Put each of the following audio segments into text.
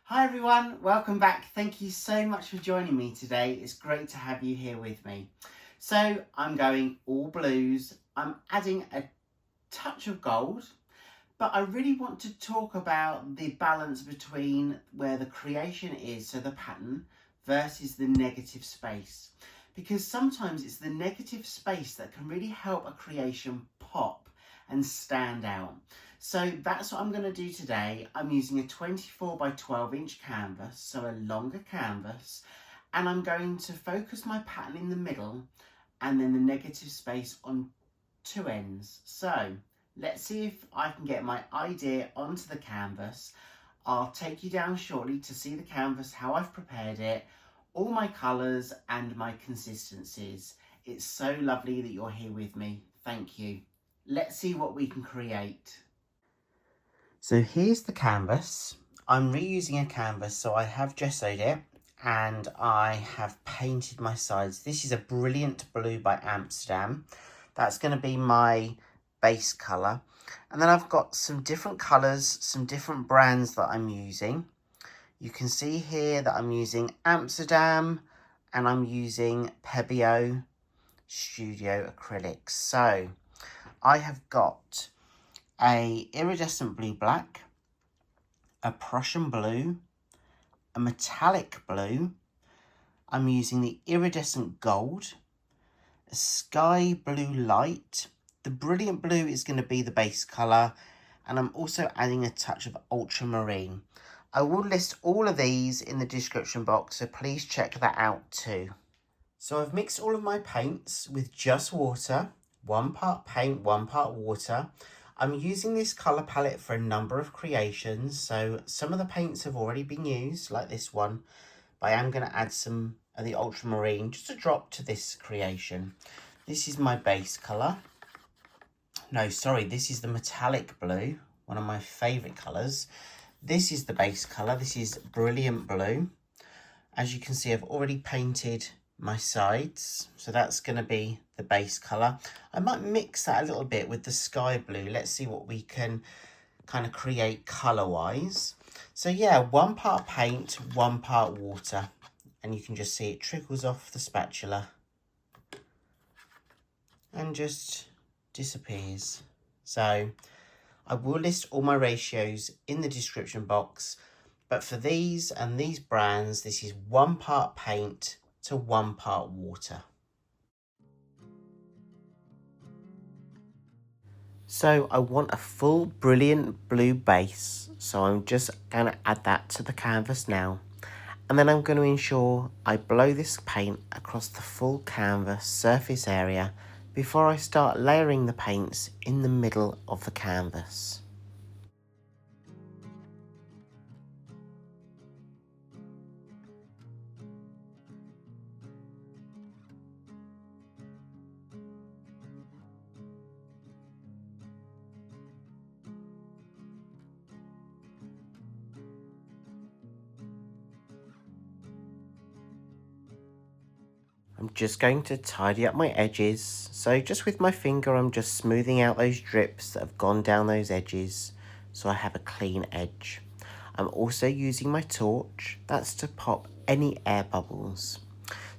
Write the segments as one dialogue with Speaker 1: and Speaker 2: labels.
Speaker 1: Hi everyone, welcome back. Thank you so much for joining me today. It's great to have you here with me. So I'm going all blues. I'm adding a touch of gold, but I really want to talk about the balance between where the creation is, so the pattern, versus the negative space. Because sometimes it's the negative space that can really help a creation pop and stand out. So that's what I'm going to do today. I'm using a 24 by 12 inch canvas, so a longer canvas, and I'm going to focus my pattern in the middle and then the negative space on two ends. So let's see if I can get my idea onto the canvas. I'll take you down shortly to see the canvas, how I've prepared it, all my colours and my consistencies. It's so lovely that you're here with me. Thank you. Let's see what we can create. So here's the canvas. I'm reusing a canvas, so I have gessoed it and I have painted my sides. This is a Brilliant Blue by Amsterdam. That's going to be my base colour. And then I've got some different colours, some different brands that I'm using. You can see here that I'm using Amsterdam and I'm using Pebeo Studio Acrylics. So I have got a iridescent blue black, a Prussian blue, a metallic blue. I'm using the iridescent gold, a sky blue light. The brilliant blue is going to be the base colour, and I'm also adding a touch of ultramarine. I will list all of these in the description box, so please check that out too. So I've mixed all of my paints with just water, 1 part paint, 1 part water. I'm using this colour palette for a number of creations, so some of the paints have already been used, like this one, but I am going to add some of the ultramarine, just a drop to this creation. This is my base colour. No, sorry, this is the metallic blue, one of my favourite colours. This is the base colour, this is Brilliant Blue. As you can see, I've already painted my sides, so that's going to be the base colour. I might mix that a little bit with the sky blue. Let's see what we can kind of create colour wise. So yeah, 1 part paint, 1 part water, and you can just see it trickles off the spatula and just disappears. So I will list all my ratios in the description box, but for these and these brands, this is 1 part paint to 1 part water. So I want a full brilliant blue base, so I'm just going to add that to the canvas now. And then I'm going to ensure I blow this paint across the full canvas surface area before I start layering the paints in the middle of the canvas. I'm just going to tidy up my edges, so just with my finger I'm just smoothing out those drips that have gone down those edges so I have a clean edge. I'm also using my torch, that's to pop any air bubbles.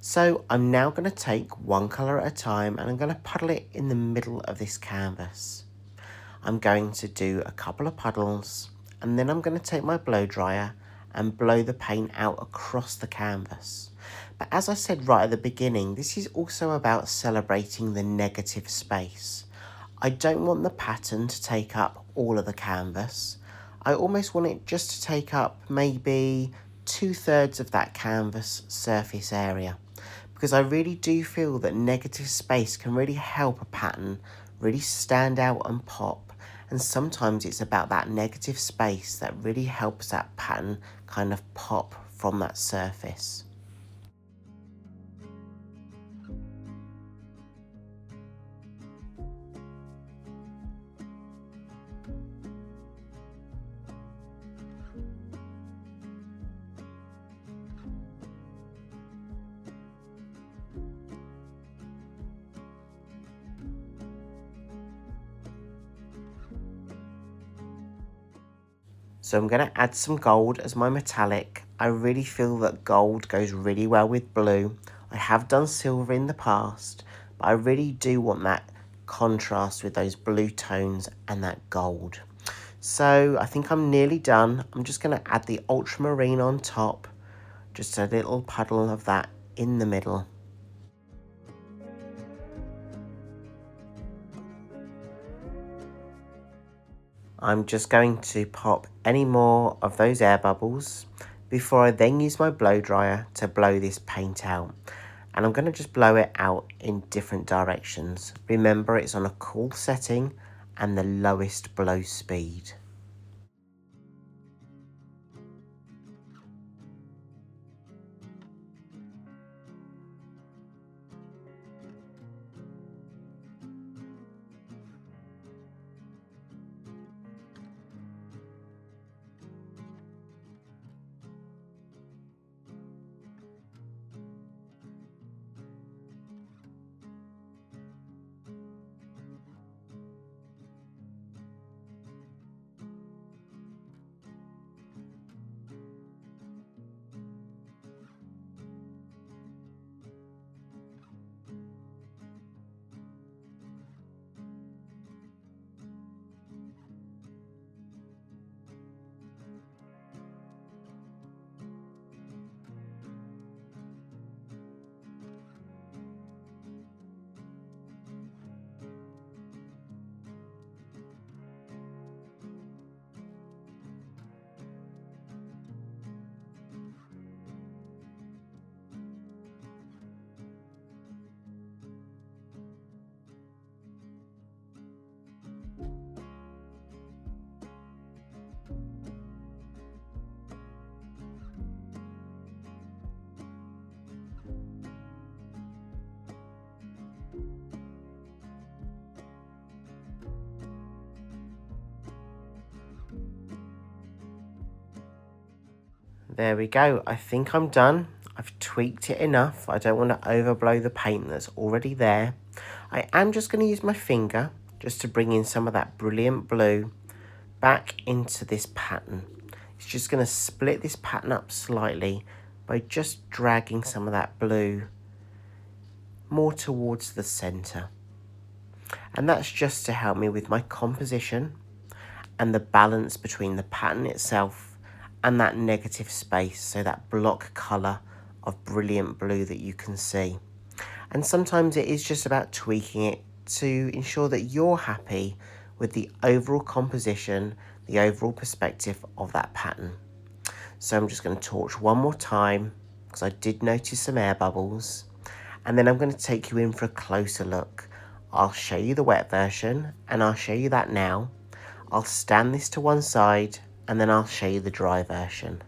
Speaker 1: So I'm now going to take one colour at a time and I'm going to puddle it in the middle of this canvas. I'm going to do a couple of puddles and then I'm going to take my blow dryer and blow the paint out across the canvas. But as I said right at the beginning, this is also about celebrating the negative space. I don't want the pattern to take up all of the canvas. I almost want it just to take up maybe 2/3 of that canvas surface area, because I really do feel that negative space can really help a pattern really stand out and pop. And sometimes it's about that negative space that really helps that pattern kind of pop from that surface. So I'm going to add some gold as my metallic. I really feel that gold goes really well with blue. I have done silver in the past, but I really do want that contrast with those blue tones and that gold. So I think I'm nearly done. I'm just going to add the ultramarine on top, just a little puddle of that in the middle. I'm just going to pop any more of those air bubbles before I then use my blow dryer to blow this paint out. And I'm going to just blow it out in different directions. Remember, it's on a cool setting and the lowest blow speed. There we go. I think I'm done. I've tweaked it enough. I don't want to overblow the paint that's already there. I am just going to use my finger just to bring in some of that brilliant blue back into this pattern. It's just going to split this pattern up slightly by just dragging some of that blue more towards the center. And that's just to help me with my composition and the balance between the pattern itself and that negative space, so that block color of brilliant blue that you can see. And sometimes it is just about tweaking it to ensure that you're happy with the overall composition, the overall perspective of that pattern. So I'm just going to torch one more time because I did notice some air bubbles, and then I'm going to take you in for a closer look. I'll show you the wet version and I'll show you that now. I'll stand this to one side and then I'll show you the dry version.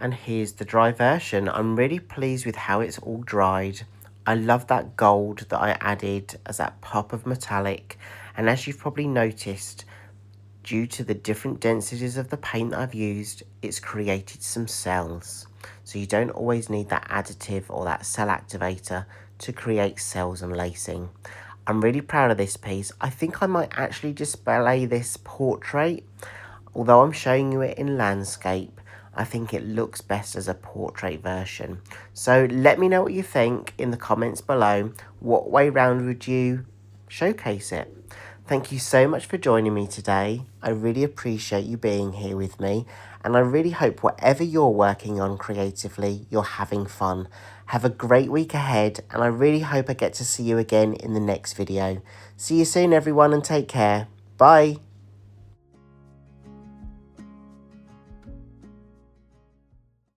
Speaker 1: And here's the dry version. I'm really pleased with how it's all dried. I love that gold that I added as that pop of metallic. And as you've probably noticed, due to the different densities of the paint that I've used, it's created some cells. So you don't always need that additive or that cell activator to create cells and lacing. I'm really proud of this piece. I think I might actually display this portrait. Although I'm showing you it in landscape, I think it looks best as a portrait version. So let me know what you think in the comments below. What way round would you showcase it? Thank you so much for joining me today. I really appreciate you being here with me, and I really hope whatever you're working on creatively, you're having fun. Have a great week ahead, and I really hope I get to see you again in the next video. See you soon, everyone, and take care. Bye.